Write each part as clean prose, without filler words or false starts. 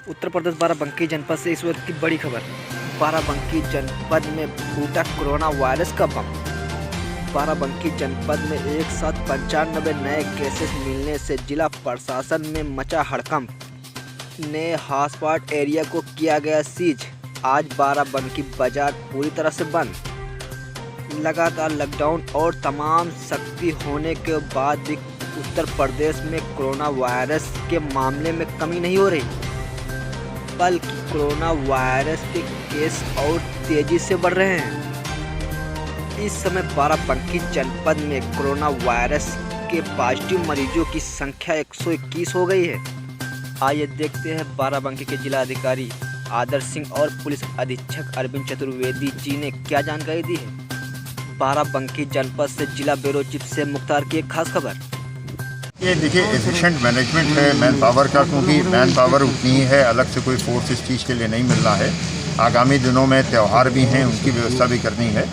उत्तर प्रदेश बाराबंकी जनपद से इस वक्त की बड़ी खबर। बाराबंकी जनपद में फूटा कोरोना वायरस का बम। बाराबंकी जनपद में एक साथ 95 नए केसेस मिलने से जिला प्रशासन में मचा हड़कंप। नए हॉटस्पॉट एरिया को किया गया सीज। आज बाराबंकी बाजार पूरी तरह से बंद। लगातार लॉकडाउन और तमाम सख्ती होने के बाद भी उत्तर प्रदेश में कोरोना वायरस के मामले में कमी नहीं हो रही, बल्कि कोरोना वायरस के केस और तेजी से बढ़ रहे हैं। इस समय बाराबंकी जनपद में कोरोना वायरस के पॉजिटिव मरीजों की संख्या 121 हो गई है। आइए देखते हैं बाराबंकी के जिला अधिकारी आदर्श सिंह और पुलिस अधीक्षक अरविंद चतुर्वेदी जी ने क्या जानकारी दी है। बाराबंकी जनपद से जिला ब्यूरो चीफ से मुख्तार की एक खास खबर। ये देखिए, एफिशिएंट मैनेजमेंट है मैन पावर का, क्योंकि मैन पावर उतनी ही है, अलग से कोई फोर्स इस चीज़ के लिए नहीं मिल रहा है। आगामी दिनों में त्यौहार भी हैं, उनकी व्यवस्था भी करनी है,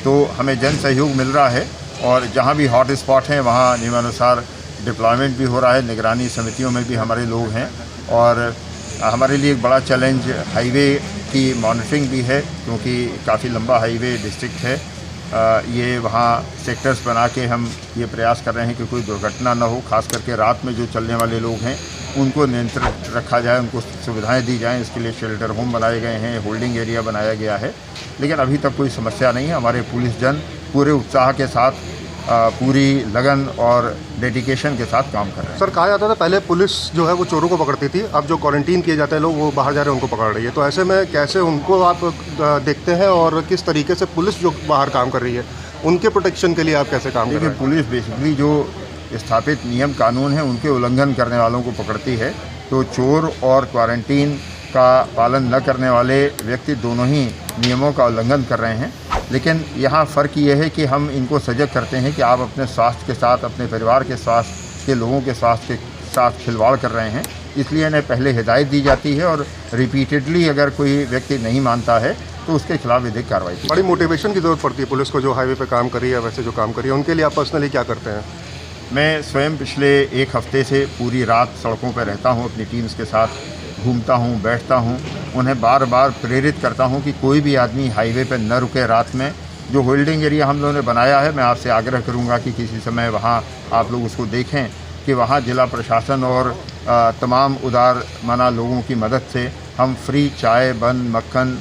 तो हमें जन सहयोग मिल रहा है। और जहाँ भी हॉट स्पॉट हैं वहाँ नियमानुसार डिप्लॉयमेंट भी हो रहा है। निगरानी समितियों में भी हमारे लोग हैं। और हमारे लिए एक बड़ा चैलेंज हाईवे की मॉनिटरिंग भी है, क्योंकि काफ़ी लंबा हाईवे डिस्ट्रिक्ट है। ये वहाँ सेक्टर्स बना के हम ये प्रयास कर रहे हैं कि कोई दुर्घटना ना हो। खास करके रात में जो चलने वाले लोग हैं उनको नियंत्रित रखा जाए, उनको सुविधाएं दी जाएं। इसके लिए शेल्टर होम बनाए गए हैं, होल्डिंग एरिया बनाया गया है, लेकिन अभी तक कोई समस्या नहीं है। हमारे पुलिस जन पूरे उत्साह के साथ पूरी लगन और डेडिकेशन के साथ काम कर रहे हैं। सर, कहा जाता था पहले पुलिस जो है वो चोरों को पकड़ती थी, अब जो क्वारंटीन किए जाते हैं लोग वो बाहर जा रहे हैं उनको पकड़ रही है, तो ऐसे में कैसे उनको आप देखते हैं और किस तरीके से पुलिस जो बाहर काम कर रही है उनके प्रोटेक्शन के लिए आप कैसे काम कर रहे हैं? पुलिस बेसिकली जो स्थापित नियम कानून हैं उनके उल्लंघन करने वालों को पकड़ती है, तो चोर और क्वारंटीन का पालन न करने वाले व्यक्ति दोनों ही नियमों का उल्लंघन कर रहे हैं। लेकिन यहाँ फ़र्क ये है कि हम इनको सजग करते हैं कि आप अपने स्वास्थ्य के साथ, अपने परिवार के स्वास्थ्य के लोगों के स्वास्थ्य के साथ खिलवाड़ कर रहे हैं, इसलिए इन्हें पहले हिदायत दी जाती है और रिपीटेडली अगर कोई व्यक्ति नहीं मानता है तो उसके खिलाफ विधिक कार्रवाई की। बड़ी मोटिवेशन की ज़रूरत पड़ती है पुलिस को, जो हाईवे पे काम कर रही है वैसे जो काम कर रही है, उनके लिए आप पर्सनली क्या करते हैं? मैं स्वयं पिछले एक हफ्ते से पूरी रात सड़कों पर रहता हूँ, अपनी टीम्स के साथ घूमता हूँ, बैठता हूँ, उन्हें बार बार प्रेरित करता हूँ कि कोई भी आदमी हाईवे पर न रुके रात में। जो होल्डिंग एरिया हम लोगों ने बनाया है, मैं आपसे आग्रह करूँगा कि किसी समय वहाँ आप लोग उसको देखें कि वहाँ जिला प्रशासन और तमाम उदार मना लोगों की मदद से हम फ्री चाय बन, मक्खन,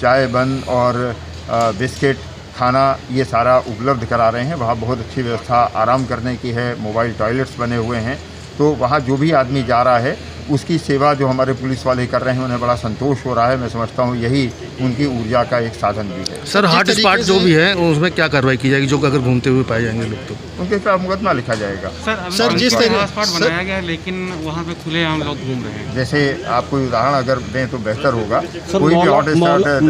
चाय बन और बिस्किट, खाना ये सारा उपलब्ध करा रहे हैं। वहाँ बहुत अच्छी व्यवस्था आराम करने की है, मोबाइल टॉयलेट्स बने हुए हैं, तो वहाँ जो भी आदमी जा रहा है उसकी सेवा जो हमारे पुलिस वाले कर रहे हैं उन्हें बड़ा संतोष हो रहा है। मैं समझता हूँ यही उनकी ऊर्जा का एक साधन भी है। सर, हॉट स्पॉट जो भी है उसमें क्या कार्रवाई की जाएगी जो अगर घूमते हुए पाए जाएंगे लोग, तो उनके खिलाफ मुकदमा लिखा जाएगा। सर जिस तरह हॉट स्पॉट बनाया गया है लेकिन वहाँ पे खुले आम लोग घूम रहे हैं, जैसे आप कोई उदाहरण अगर दें तो बेहतर होगा। कोई भी हॉट स्पॉट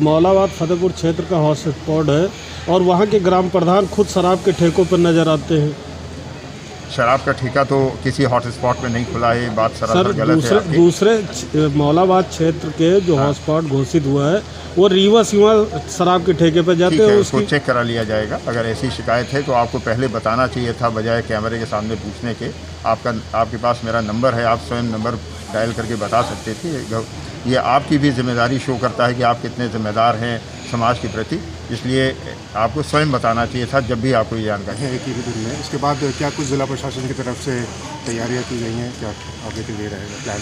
मौलाबाद फतेहपुर क्षेत्र का हॉट स्पॉट है और वहाँ के ग्राम प्रधान खुद शराब के ठेकों पर नजर आते हैं। शराब का ठेका तो किसी हॉट स्पॉट में नहीं खुला है, बात सरासर गलत है। दूसरे मौलाबाद क्षेत्र के जो हॉट स्पॉट घोषित हुआ है वो रीवा सीमा शराब के ठेके पर जाते हैं, उसको चेक करा लिया जाएगा। अगर ऐसी शिकायत है तो आपको पहले बताना चाहिए था, बजाय कैमरे के सामने पूछने के। आपके पास मेरा नंबर है, आप स्वयं नंबर डायल करके बता सकते थे। ये आपकी भी जिम्मेदारी शो करता है कि आप कितने जिम्मेदार हैं समाज के प्रति, इसलिए आपको स्वयं बताना चाहिए था जब भी आपको ये जानकारी है। एक ही दिन में इसके बाद क्या कुछ जिला प्रशासन की तरफ से तैयारियां की गई हैं, क्या आगे के लिए रहेगा प्लान?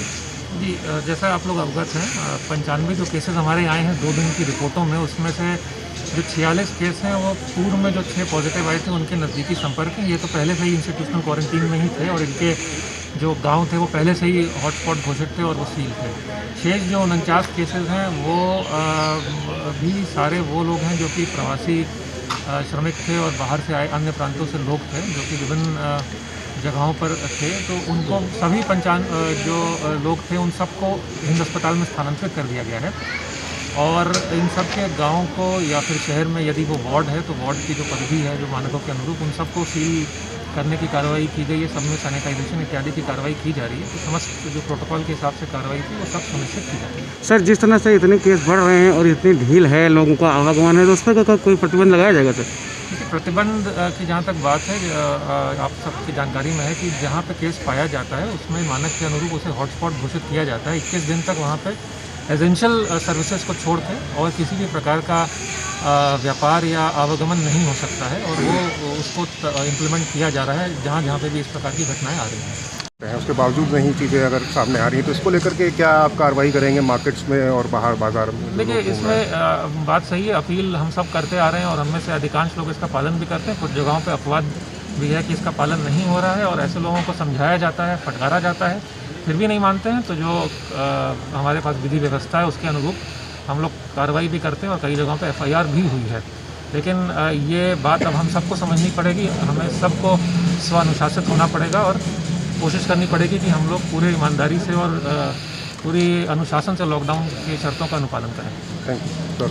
जी, जैसा आप लोग अवगत हैं, 95 जो केसेस हमारे आए हैं 2 दिन की रिपोर्टों में, उसमें से जो 46 केस हैं वो पूर्व में जो 6 पॉजिटिव आए थे उनके नज़दीकी संपर्क हैं। ये तो पहले से ही इंस्टीट्यूशनल क्वारंटीन में ही थे और इनके जो गांव थे वो पहले से ही हॉटस्पॉट घोषित थे और वो सील थे। शेष जो 49 केसेस हैं वो भी सारे वो लोग हैं जो कि प्रवासी श्रमिक थे और बाहर से आए अन्य प्रांतों से लोग थे, जो कि विभिन्न जगहों पर थे, तो उनको सभी जो लोग थे उन सबको हिंद अस्पताल में स्थानांतरित कर दिया गया है। और इन सब के गाँव को या फिर शहर में यदि वो वार्ड है तो वार्ड की जो परिधि है जो मानकों के अनुरूप उन सबको सील करने की कार्रवाई की गई है। सब में सैनिटाइजेशन इत्यादि की कार्रवाई की जा रही है। तो समस्त जो प्रोटोकॉल के हिसाब से कार्रवाई थी वो सब सुनिश्चित की जाती है। सर, जिस तरह से इतने केस बढ़ रहे हैं और इतनी ढील है, लोगों का आवागमन है, तो उस पर कोई प्रतिबंध लगाया जाएगा सर? देखिए, प्रतिबंध की जहाँ तक बात है, आप सबकी जानकारी में है कि जहाँ पे केस पाया जाता है उसमें मानक के अनुरूप उसे हॉटस्पॉट घोषित किया जाता है। 21 दिन तक वहाँ पे एसेंशियल सर्विसेज को छोड़ के और किसी भी प्रकार का व्यापार या आवागमन नहीं हो सकता है, और वो उसको इम्प्लीमेंट किया जा रहा है जहाँ जहाँ पे भी इस प्रकार की घटनाएं आ रही हैं। उसके बावजूद नहीं चीज़ें अगर सामने आ रही हैं तो इसको लेकर के क्या आप कार्रवाई करेंगे मार्केट्स में और बाहर बाजार में? देखिए, इसमें बात सही है, अपील हम सब करते आ रहे हैं और हम में से अधिकांश लोग इसका पालन भी करते हैं। कुछ जगहों पे अपवाद भी है कि इसका पालन नहीं हो रहा है और ऐसे लोगों को समझाया जाता है, फटकारा जाता है, फिर भी नहीं मानते हैं। तो जो हमारे पास विधि व्यवस्था है उसके अनुरूप हम लोग कार्रवाई भी करते हैं और कई जगहों पे FIR भी हुई है। लेकिन ये बात अब हम सबको समझनी पड़ेगी, हमें सबको स्वानुशासित होना पड़ेगा और कोशिश करनी पड़ेगी कि हम लोग पूरे ईमानदारी से और पूरी अनुशासन से लॉकडाउन की शर्तों का अनुपालन करें। Thank you sir.